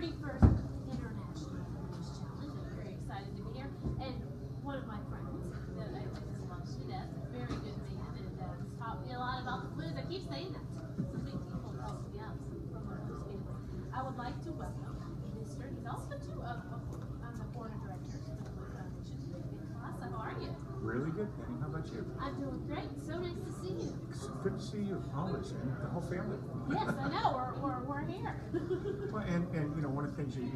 31st International Blues Challenge. I'm very excited to be here. And one of my friends that I just love to death, very good man, and has taught me a lot about the blues. I keep saying that. Some big people help me out from the blues family. I would like to welcome Mr. He's also on the board of directors of the Bleu Foundation, Mick Kolassa. How are you? Really good, Penny. How about you? I'm doing great. So nice to see you. It's good to see you, always, and the whole family. Yes, I know. We're here. Well, and you know, one of the things you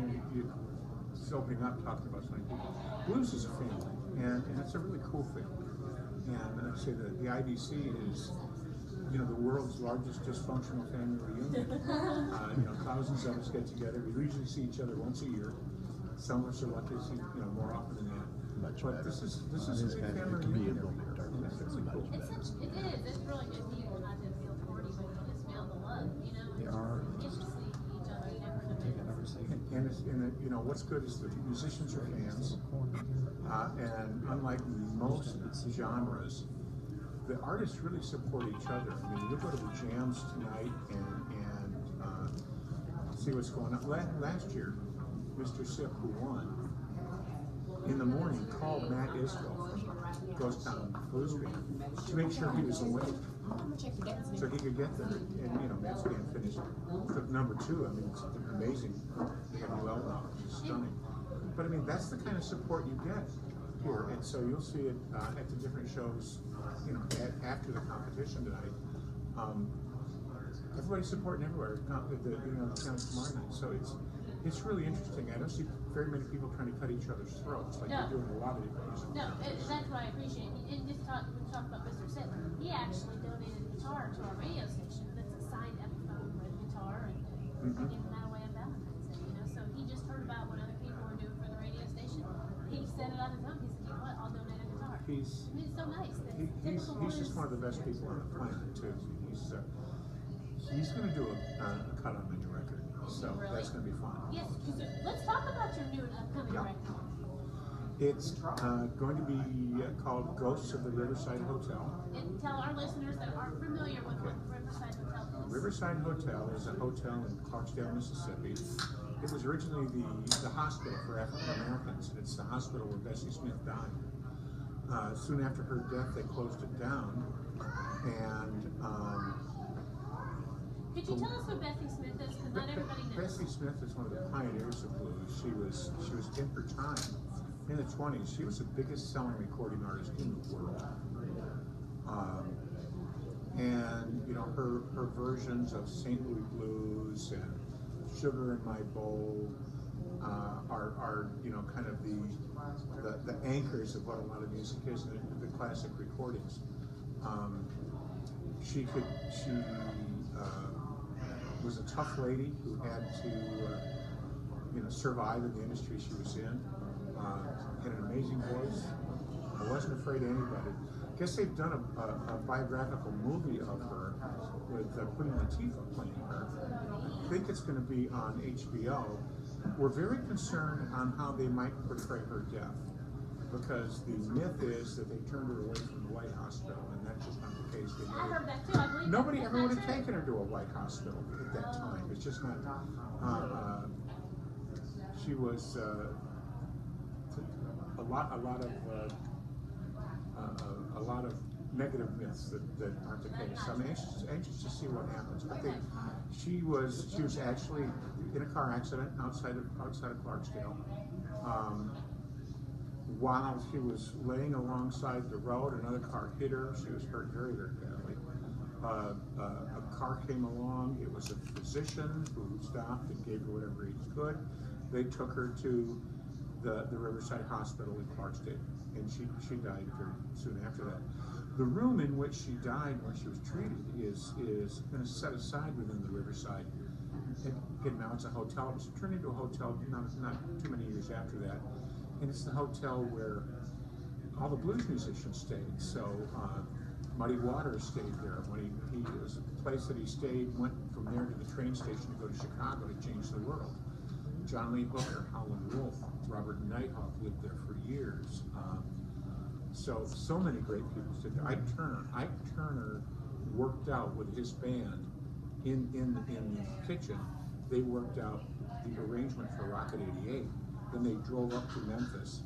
just opening up, talking about something, blues is a family, and it's a really cool family. And I'd say that the IBC is, you know, the world's largest dysfunctional family reunion. You know, thousands of us get together. We usually see each other once a year. Some of us are lucky to see, you know, more often than that. But this is a big family reunion every year. It's really cool. It is. It's really good people not to feel corny, but you just feel the love. You know, you get to see each other. You never know. And you know, what's good is the musicians are fans, and unlike most genres, the artists really support each other. I mean, you'll go to the jams tonight and see what's going on. Last year, Mr. Sip, who won, in the morning called Matt Isbell from Ghost Town Blues Band to make sure he was awake, so he could get there. And you know, Matt's band finished number 2. I mean, it's amazing. They have Bleu now. It's stunning. But I mean, that's the kind of support you get here, and so you'll see it at the different shows. You know, after the competition tonight. Everybody's supporting everywhere. You know, the town tomorrow night. So it's really interesting. I don't see very many people trying to cut each other's throats like they're doing a lot of these places. No, that's what I appreciate. And just we talked about Mr. Sip. He actually donated a guitar to our radio station. That's a signed Epiphone with guitar, and I gave him that away on Valentine's Day. You know, so he just heard about what other people were doing for the radio station. He said it on his own. He said, "You know what? I'll donate a guitar." I mean, it's so nice. He's just one of the best people on the planet too. He's going to do a cut on my new record, so that's going to be fun. Yes, let's talk about your new and upcoming record. It's going to be called Ghosts of the Riverside Hotel. And tell our listeners that aren't familiar with what Riverside Hotel is. Riverside Hotel is a hotel in Clarksdale, Mississippi. It was originally the hospital for African Americans. It's the hospital where Bessie Smith died. Soon after her death, they closed it down, and could you tell us who Bessie Smith is? Because not everybody knows. Bessie Smith is one of the pioneers of blues. She was in her time, in the 20s. She was the biggest selling recording artist in the world. And you know, her versions of St. Louis blues and Sugar in My Bowl are you know, kind of the anchors of what a lot of music is in the classic recordings. She was a tough lady who had to you know, survive in the industry she was in. Had an amazing voice. I wasn't afraid of anybody. I guess they've done a biographical movie of her with Queen Latifah playing her. I think it's going to be on HBO. We're very concerned on how they might portray her death, because the myth is that they turned her away from the White Hospital, and that's just not the case. I heard that too. I believe nobody ever would have taken her to a White Hospital at that time. It's just not. She was a lot of negative myths that aren't the case. So I'm anxious to see what happens. But she was actually in a car accident outside of Clarksdale. While she was laying alongside the road, another car hit her. She was hurt very, very badly. A car came along. It was a physician who stopped and gave her whatever he could. They took her to the Riverside Hospital in Clarksdale, and she died very soon after that. The room in which she died, where she was treated, is been set aside within the Riverside. Again, now it's a hotel. It was turned into a hotel not too many years after that, and it's the hotel where all the blues musicians stayed. So Muddy Waters stayed there. When it was a place that he stayed, went from there to the train station to go to Chicago to change the world. John Lee Hooker, Howlin' Wolf, Robert Nighthawk lived there for years. So many great people stayed there. Ike Turner worked out with his band in the kitchen. They worked out the arrangement for Rocket 88. Then they drove up to Memphis.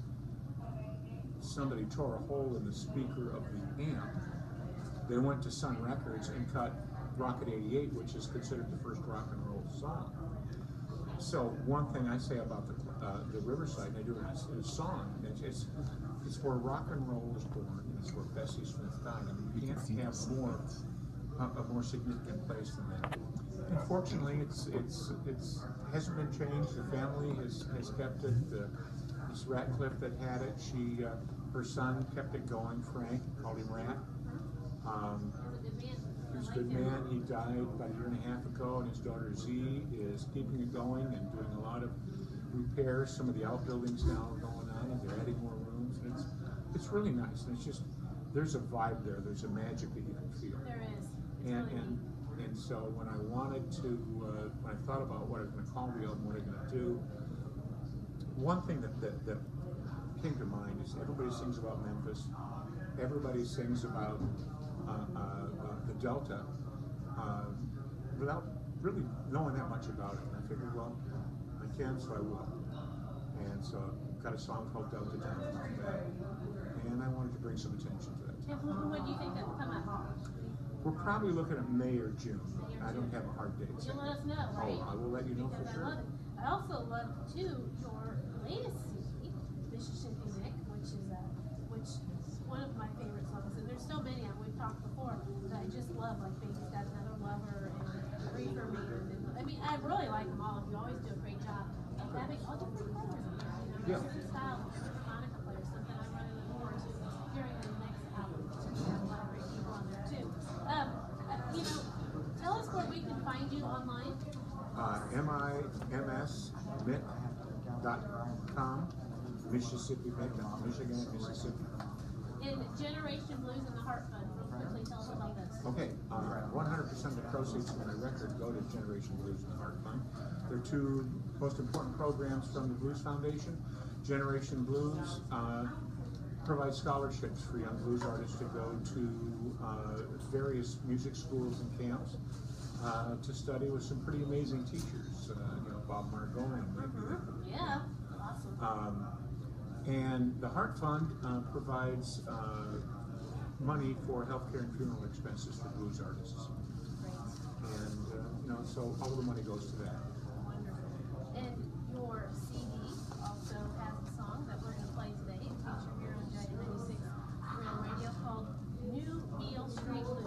Somebody tore a hole in the speaker of the amp. They went to Sun Records and cut Rocket 88, which is considered the first rock and roll song. So one thing I say about the Riverside, and I do a song, it's where rock and roll was born, and it's where Bessie Smith died. I mean, you can't have a more significant place than that. Unfortunately, it hasn't been changed. The family has kept it. Miss Ratcliffe that had it, her son kept it going. Frank, called him Rat. He was a good man. He died about a year and a half ago, and his daughter Z is keeping it going and doing a lot of repairs. Some of the outbuildings now are going on, and they're adding more rooms. And it's really nice. And it's just, there's a vibe there. There's a magic that you can feel. There is. And so when I wanted to, when I thought about what I was going to call the album, what I'm going to do, one thing that came to mind is everybody sings about Memphis. Everybody sings about the Delta without really knowing that much about it. And I figured, well, I can, so I will. And so I've got a song called Delta Town, and I wanted to bring some attention to that. And when do you think that will come out? We're probably looking at May or June. I don't have a hard date. You'll let us know, right? Oh, I will let you know for Because sure. I love it. I also love too your latest CD, Mississippi Mick, which is one of my favorite songs. And there's so many we've talked before that I just love, like Baby's Got Another Lover and Reefer Man. And I mean, I really like them all. You always do a great job of having all different players in there. You know, different styles, different harmonica players. Something I'm really looking forward to hearing in the next album. There's a lot of great people on there too. You know, tell us where we can find you online. MIMSMIC.com, Mississippi Mick, Michigan, Mississippi. And Generation Blues and the Heart Fund, real quickly, tell us about this. Okay, 100% of the proceeds from my record go to Generation Blues and the Heart Fund. They're two most important programs from the Blues Foundation. Generation Blues provides scholarships for young blues artists to go to various music schools and camps to study with some pretty amazing teachers. Bob Margone. Yeah, awesome. And the Heart Fund provides money for healthcare and funeral expenses for blues artists. Great. And so all of the money goes to that. Wonderful. And your CD also has a song that we're going to play today, featured here on Giant 96 Real Radio, called New Beale Street Blues.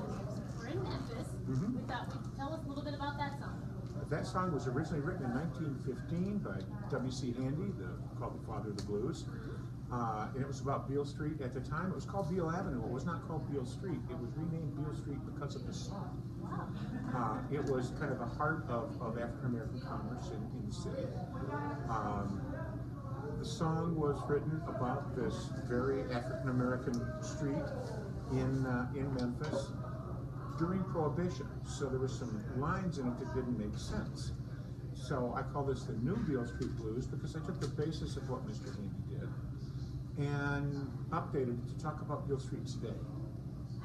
We're in Memphis. Mm-hmm. We thought we'd tell us a little bit about that song. That song was originally written in 1915 by W.C. Handy, called the Father of the Blues. And it was about Beale Street. At the time, it was called Beale Avenue. It was not called Beale Street. It was renamed Beale Street because of the song. Wow. It was kind of the heart of African-American commerce in the city. The song was written about this very African-American street in Memphis during Prohibition. So there were some lines in it that didn't make sense. So I call this the New Beale Street Blues because I took the basis of what Mr. Handy did and updated it to talk about Beale Street today,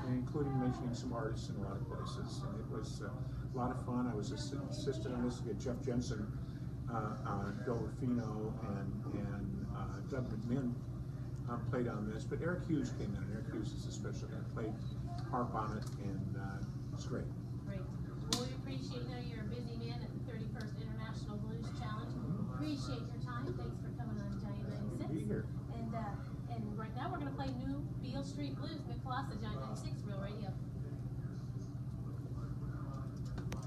including mentioning some artists in a lot of places. And it was a lot of fun. I was assisted on this. Jeff Jensen, Bill Ruffino, and Doug McMinn played on this. But Eric Hughes came in, and Eric Hughes is a special guy. Played harp on it, and it's great. Great. Well, we appreciate you're a busy man at the 31st International Blues Challenge. Appreciate your time. Thanks for coming on Giant 96. Good to be here. And right now we're going to play New Beale Street Blues. Mick Kolassa, Giant 96 Real Radio.